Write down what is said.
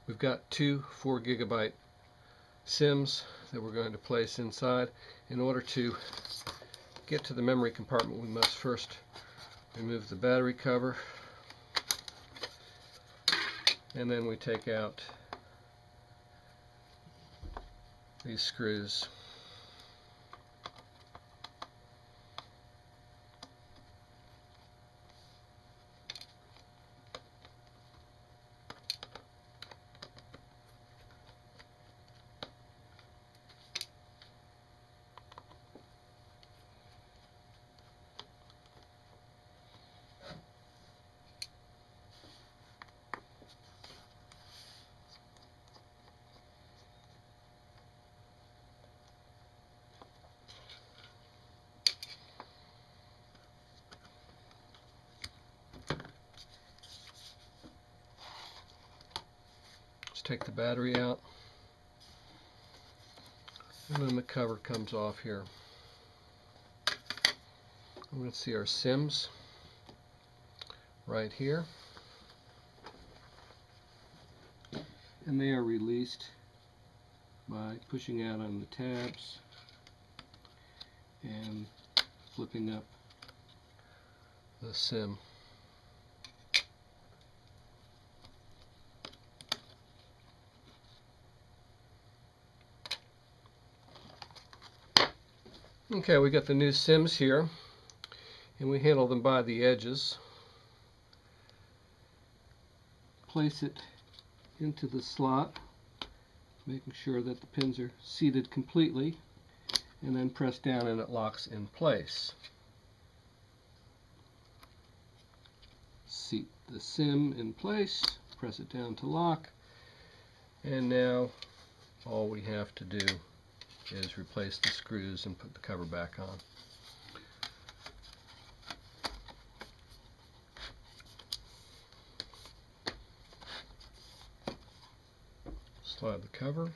We've got two 4 GB SIMs that we're going to place inside. In order to get to the memory compartment, we must first remove the battery cover, and then we take out these screws. Let's take the battery out, and then the cover comes off here. We're going to see our SIMs right here, and they are released by pushing out on the tabs and flipping up the SIM. Okay, we got the new SIMs here, and we handle them by the edges. Place it into the slot, making sure that the pins are seated completely, and then press down and it locks in place. Seat the SIM in place, press it down to lock, and now all we have to do is replace the screws and put the cover back on. Slide the cover.